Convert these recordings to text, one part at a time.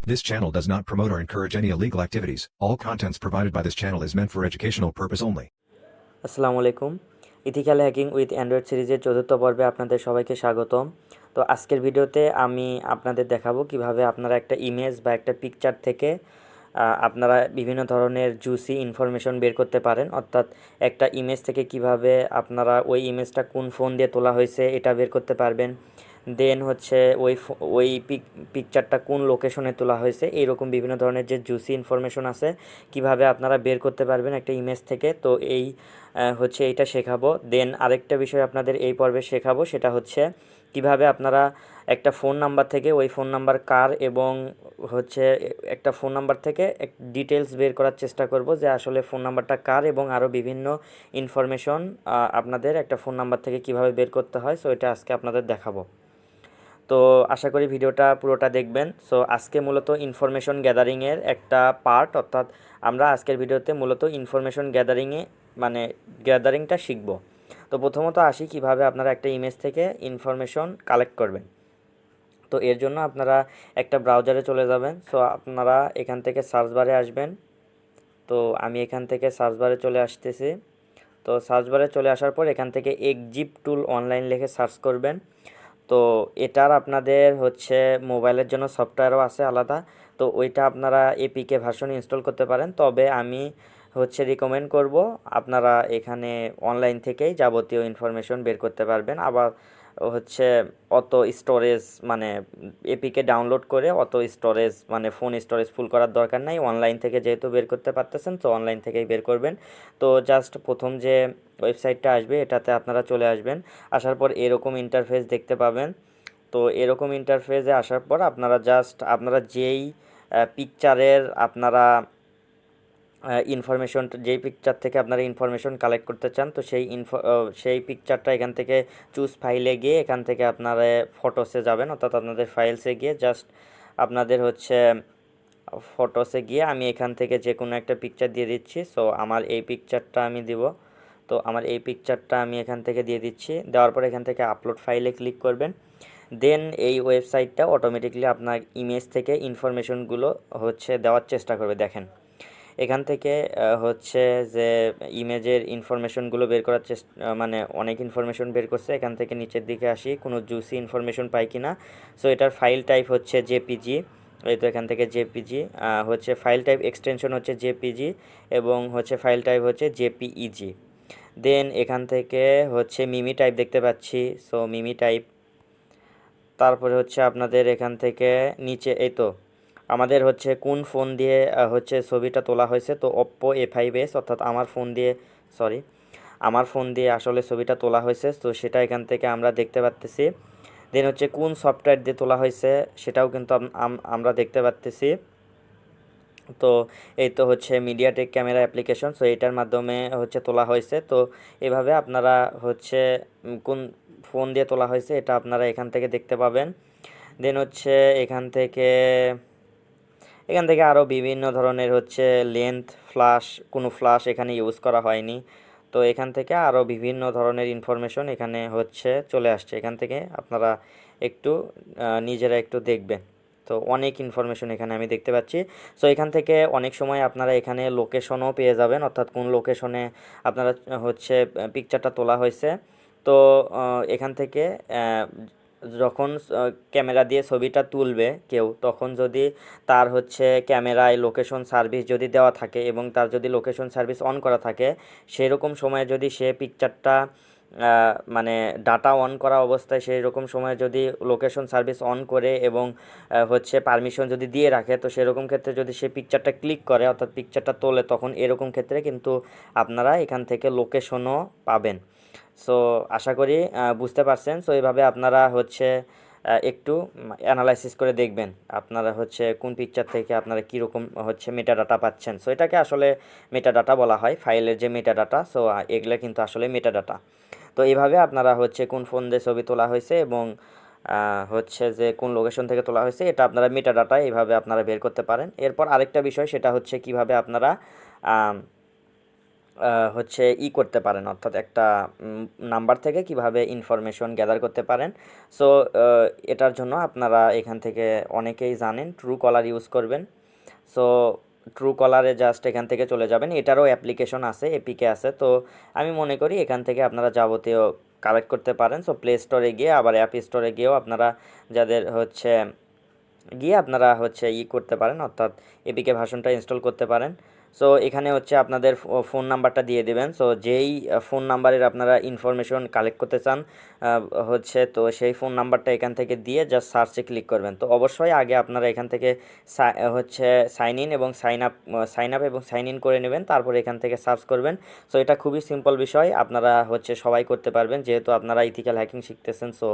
This channel does not promote or encourage any illegal activities. All contents provided by this channel is meant for educational purpose only. আসসালামু আলাইকুম। Ethical hacking with Android সিরিজের চতুর্থ পর্বে আপনাদের সবাইকে স্বাগতম। তো আজকের ভিডিওতে আমি আপনাদের দেখাবো কিভাবে আপনারা একটা ইমেজ বা একটা পিকচার থেকে আপনারা বিভিন্ন ধরনের জুসি ইনফরমেশন বের করতে পারেন। অর্থাৎ একটা ইমেজ থেকে কিভাবে আপনারা ওই ইমেজটা কোন ফোন দিয়ে তোলা হয়েছে এটা বের করতে পারবেন। দেন হচ্ছে ওই পিকচারটা কোন লোকেশনে তোলা হয়েছে, এইরকম বিভিন্ন ধরনের যে জুসি ইনফরমেশন আছে কিভাবে আপনারা বের করতে পারবেন একটা ইমেজ থেকে। তো এই হচ্ছে এইটা শেখাবো। দেন আরেকটা বিষয় আপনাদের এই পর্বে শেখাবো, সেটা হচ্ছে কিভাবে আপনারা একটা ফোন নাম্বার থেকে ওই ফোন নাম্বার কার, এবং হচ্ছে একটা ফোন নাম্বার থেকে ডিটেলস বের করার চেষ্টা করব যে আসলে ফোন নাম্বারটা কার, এবং আরও বিভিন্ন ইনফরমেশন আপনাদের একটা ফোন নাম্বার থেকে কিভাবে বের করতে হয়। সো এটা আজকে আপনাদের দেখাবো। তো আশা করি ভিডিওটা পুরোটা দেখবেন। সো আজকে মূলত ইনফরমেশন গ্যাদারিংয়ের একটা পার্ট, অর্থাৎ আমরা আজকের ভিডিওতে মূলত ইনফরমেশন গ্যাদারিংটা শিখব। তো প্রথমত আসি কিভাবে আপনারা একটা ইমেজ থেকে ইনফরমেশন কালেক্ট করবেন। তো এর জন্য আপনারা একটা ব্রাউজারে চলে যাবেন। সো আপনারা এখান থেকে সার্চ বারে আসবেন। তো আমি এখান থেকে সার্চ বারে চলে আসতেছি। তো সার্চ বারে চলে আসার পর এখান থেকে exiftool অনলাইন লিখে সার্চ করবেন। তো এটার আপনাদের হচ্ছে মোবাইলের জন্য সফটওয়্যারও আছে আলাদা। তো ওইটা আপনারা এপিকে ভার্সন ইনস্টল করতে পারেন, তবে আমি হচ্ছে রিকমেন্ড করব আপনারা এখানে অনলাইন থেকেই যাবতীয় ইনফরমেশন বের করতে পারবেন। আবার হচ্ছে অত স্টোরেজ এপিকে ডাউনলোড করে অত স্টোরেজ ফোন স্টোরেজ ফুল করার দরকার নাই। অনলাইন থেকে যেহেতু বের করতে পারতেছেন, তো অনলাইন থেকেই বের করবেন। তো জাস্ট প্রথম যে ওয়েবসাইটটা আসবে এটাতে আপনারা চলে আসবেন। আসার পর এরকম ইন্টারফেস দেখতে পাবেন। তো এরকম ইন্টারফেসে আসার পর আপনারা যেই পিকচারের আপনারা যেই পিকচার থেকে আপনারা ইনফরমেশন কালেক্ট করতে চান, তো সেই পিকচারটা এখান থেকে চুজ ফাইলে গিয়ে এখান থেকে আপনারা ফটোসে যাবেন, অর্থাৎ আপনাদের ফাইলসে গিয়ে জাস্ট আপনাদের হচ্ছে ফটোসে গিয়ে আমি এখান থেকে যে কোনো একটা পিকচার দিয়ে দিচ্ছি। সো আমার এই পিকচারটা আমি দিব। তো আমার এই পিকচারটা আমি এখান থেকে দিয়ে দিচ্ছি। দেওয়ার পর এখান থেকে আপলোড ফাইলে ক্লিক করবেন। দেন এই ওয়েবসাইটটা অটোমেটিকলি আপনার ইমেজ থেকে ইনফরমেশনগুলো হচ্ছে দেওয়ার চেষ্টা করবে। দেখেন এখান থেকে হচ্ছে যে ইমেজের ইনফরমেশনগুলো বের করার অনেক ইনফরমেশন বের করছে। এখান থেকে নিচের দিকে আসি কোনো জুসি ইনফরমেশন পাই কি না। সো এটার ফাইল টাইপ হচ্ছে জেপিজি। এই তো এখান থেকে জেপিজি হচ্ছে ফাইল টাইপ, এক্সটেনশন হচ্ছে জেপিজি, এবং হচ্ছে ফাইল টাইপ হচ্ছে জেপিইজি। দেন এখান থেকে হচ্ছে মিমি টাইপ দেখতে পাচ্ছি। সো মিমি টাইপ। তারপরে হচ্ছে আপনাদের এখান থেকে নিচে এই তো আমাদের হচ্ছে কোন ফোন দিয়ে হচ্ছে ছবিটা তোলা হয়েছে। তো ওপ্পো A5s, অর্থাৎ আমার ফোন দিয়ে আসলে ছবিটা তোলা হয়েছে। তো সেটা এখান থেকে আমরা দেখতে পাচ্তেছি। দেন হচ্ছে কোন সফটওয়্যার দিয়ে তোলা হয়েছে সেটাও কিন্তু আমরা দেখতে পাচ্তেছি। তো এই তো হচ্ছে মিডিয়াটেক ক্যামেরা অ্যাপ্লিকেশন, সো এটার মাধ্যমে হচ্ছে তোলা হয়েছে। তো এভাবে আপনারা হচ্ছে কোন ফোন দিয়ে তোলা হয়েছে এটা আপনারা এখান থেকে দেখতে পাবেন। দেন হচ্ছে এখান থেকে আরও বিভিন্ন ধরনের হচ্ছে কোনো ফ্ল্যাশ এখানে ইউজ করা হয়নি। তো এখান থেকে আরও বিভিন্ন ধরনের ইনফরমেশন এখানে হচ্ছে চলে আসছে। এখান থেকে আপনারা একটু নিজেরা একটু দেখবেন। তো অনেক ইনফরমেশন এখানে আমি দেখতে পাচ্ছি। সো এখান থেকে অনেক সময় আপনারা এখানে লোকেশনও পেয়ে যাবেন, অর্থাৎ কোন লোকেশনে আপনারা হচ্ছে পিকচারটা তোলা হয়েছে। তো এখান থেকে যখন ক্যামেরা দিয়ে ছবিটা তুলবে কেউ, তখন যদি তার হচ্ছে ক্যামেরায় লোকেশন সার্ভিস যদি দেওয়া থাকে এবং তার যদি লোকেশন সার্ভিস অন করা থাকে, সেরকম সময়ে যদি সে পিকচারটা ডাটা অন করা অবস্থায় সেই রকম সময় যদি লোকেশন সার্ভিস অন করে এবং হচ্ছে পারমিশন যদি দিয়ে রাখে, তো সেরকম ক্ষেত্রে যদি সে পিকচারটা ক্লিক করে অর্থাৎ পিকচারটা তোলে, তখন এরকম ক্ষেত্রে কিন্তু আপনারা এখান থেকে লোকেশনও পাবেন। সো আশা করি বুঝতে পারছেন। সো এইভাবে আপনারা হচ্ছে একটু অ্যানালাইসিস করে দেখবেন আপনারা হচ্ছে কোন পিকচার থেকে আপনারা কীরকম হচ্ছে মেটা ডাটা পাচ্ছেন। সো এটাকে আসলে মেটা ডাটা বলা হয়, ফাইলের যে মেটা ডাটা। সো এগুলো কিন্তু আসলে মেটা ডাটা। তো এইভাবে আপনারা হচ্ছে কোন ফোন দিয়ে ছবি তোলা হয়েছে এবং হচ্ছে যে কোন লোকেশন থেকে তোলা হয়েছে এটা আপনারা মেটা ডাটা এইভাবে আপনারা বের করতে পারেন। এরপর আরেকটা বিষয়, সেটা হচ্ছে কিভাবে আপনারা হচ্ছে করতে পারেন, অর্থাৎ একটা নাম্বার থেকে কিভাবে ইনফরমেশন গ্যাদার করতে পারেন। সো এটার জন্য আপনারা এখান থেকে অনেকেই জানেন ট্রু কলার ইউজ করবেন। সো ট্রু কলারে জাস্ট এখান থেকে চলে যাবেন, এটারও অ্যাপ্লিকেশন আছে, এপিকে আছে। তো আমি মনে করি এখান থেকে আপনারা যাবতীয় কালেক্ট করতে পারেন। সো প্লে স্টোরে গিয়ে আবার অ্যাপ স্টোরে গিয়েও আপনারা যাদের হচ্ছে গিয়ে আপনারা হচ্ছে করতে পারেন, অর্থাৎ এপিকে ভার্সনটা ইনস্টল করতে পারেন। সো এখানে হচ্ছে আপনাদের ফোন নাম্বারটা দিয়ে দেবেন। সো যেই ফোন নাম্বারের আপনারা ইনফরমেশন কালেক্ট করতে চান হচ্ছে, তো সেই ফোন নাম্বারটা এখান থেকে দিয়ে জাস্ট সার্চে ক্লিক করবেন। তো অবশ্যই আগে আপনারা এখান থেকে হচ্ছে সাইন ইন এবং সাইন আপ এবং সাইন ইন করে নেবেন, তারপর এখান থেকে সার্চ করবেন। সো এটা খুবই সিম্পল বিষয়, আপনারা হচ্ছে সবাই করতে পারবেন, যেহেতু আপনারা ইথিক্যাল হ্যাকিং শিখতেছেন। সো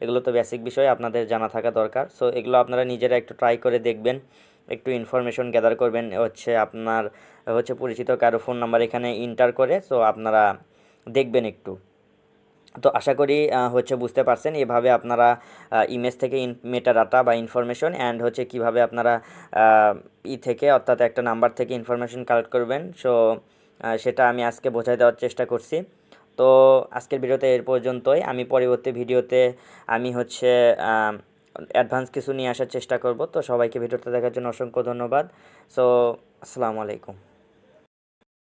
এগুলো তো বেসিক বিষয় আপনাদের জানা থাকা দরকার। সো এগুলো আপনারা নিজেরা একটু ট্রাই করে দেখবেন, একটু ইনফরমেশন গ্যাদার করবেন, হচ্ছে আপনার হচ্ছে পরিচিত কারো ফোন নাম্বার এখানে ইন্টার করে। সো আপনারা দেখবেন একটু। তো আশা করি হচ্ছে বুঝতে পারছেন এভাবে আপনারা ইমেজ থেকে মেটা ডাটা বা ইনফরমেশন অ্যান্ড হচ্ছে কিভাবে আপনারা থেকে অর্থাৎ একটা নাম্বার থেকে ইনফরমেশন কালেক্ট করবেন। সো সেটা আমি আজকে বোঝাই দেওয়ার চেষ্টা করছি। তো আজকের ভিডিওতে এর পর্যন্তই। আমি পরবর্তী ভিডিওতে আমি হচ্ছে অ্যাডভান্স কিছু নিয়ে আসার চেষ্টা করব। তো সবাইকে ভিডিওটা দেখার জন্য অসংখ্য ধন্যবাদ। সো আসসালামু আলাইকুম।